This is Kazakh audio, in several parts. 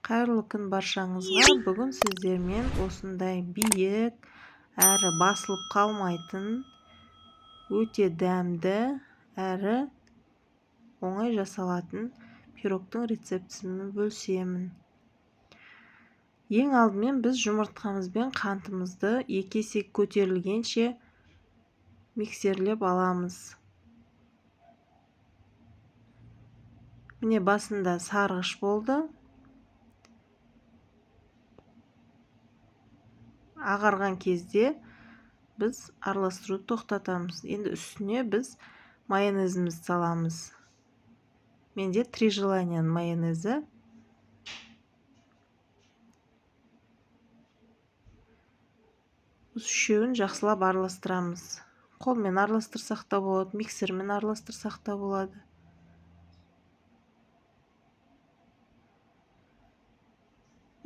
Қайырлы күн баршаңызға. Бүгін сіздермен осындай биік әрі басылып қалмайтын, өте дәмді әрі оңай жасалатын пирогтың рецептісімен бөлісемін. Ең алдымен біз жұмыртқамыз бен қантымызды 2 есе көтерілгенше миксерлеп аламыз. Міне басында сарғыш болды. Ағарған кезде біз араластыруды тоқтатамыз. Енді үстіне біз майонезімізді саламыз. Менде 3 желанияның майонезі. Үшеуін жақсылап араластырамыз. Қолмен араластырсақ та болады, миксермен араластырсақ та болады.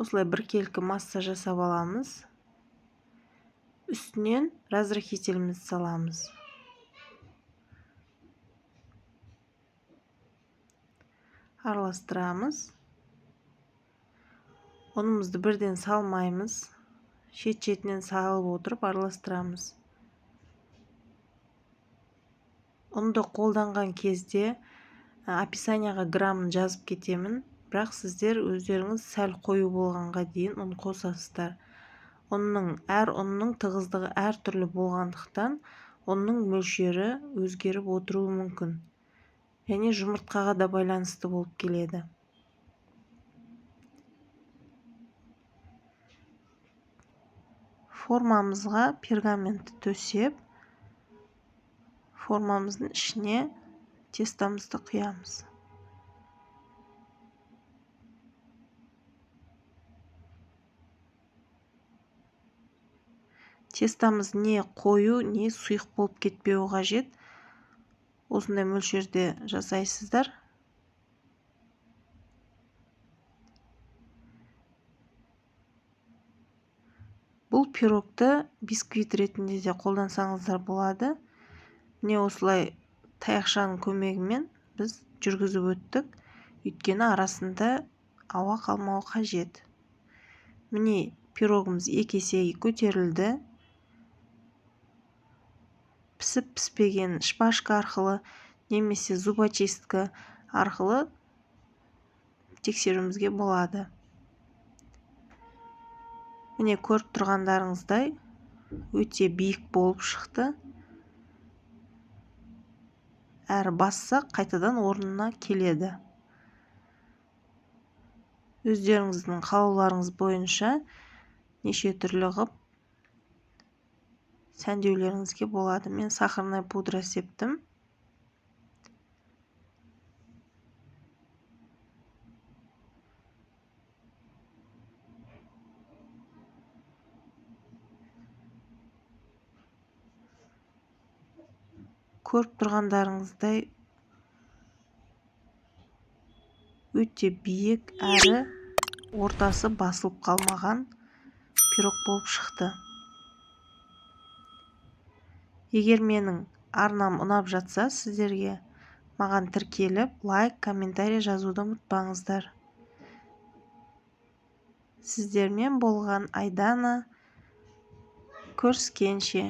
Осылай біркелкі масса жасап аламыз. Үстінен разрыхителімізді саламыз. Араластырамыз. Ұнымызды бірден салмаймыз. Шет-шетінен салып отырып араластырамыз. Ұнды қолданған кезде описанияға граммын жазып кетемін. Бірақ сіздер өздеріңіз сәл қою болғанға дейін ұн қосасыздар. Әр ұнның тығыздығы әр түрлі болғандықтан ұнның мөлшері өзгеріп отыруы мүмкін. Және жұмыртқаға да байланысты болып келеді. Формамызға пергаментті төсеп, формамыздың ішіне тестамызды құямыз. Тестамыз не қою, не сұйық болып кетпеуі қажет. Осындай мөлшерде жасайсыздар. Бұл пирогты бисквит ретінде де қолдансаңыздар болады. Міне осылай таяқшаның көмегімен біз жүргізіп өттік. Өйткені арасында ауа қалмауы қажет. Міне пирогымыз 2 есе көтерілді. Пісіп-піспеген шпажка арқылы немесе зубочистка арқылы тексеруімізге болады. Міне көріп тұрғандарыңыздай өте биік болып шықты. Әрі бассақ қайтадан орнына келеді. Өздеріңіздің қалауларыңыз бойынша неше түрлі ғып сәндеулеріңізге болады. Мен сахарный пудра септім. Көріп тұрғандарыңыздай өте биік әрі ортасы басылып қалмаған пирог болып шықты. Егер менің арнам ұнап жатса, сіздерге маған тіркеліп, лайк, комментарий жазуды ұмытпаңыздар. Сіздермен болған Айдана. Көріскенше.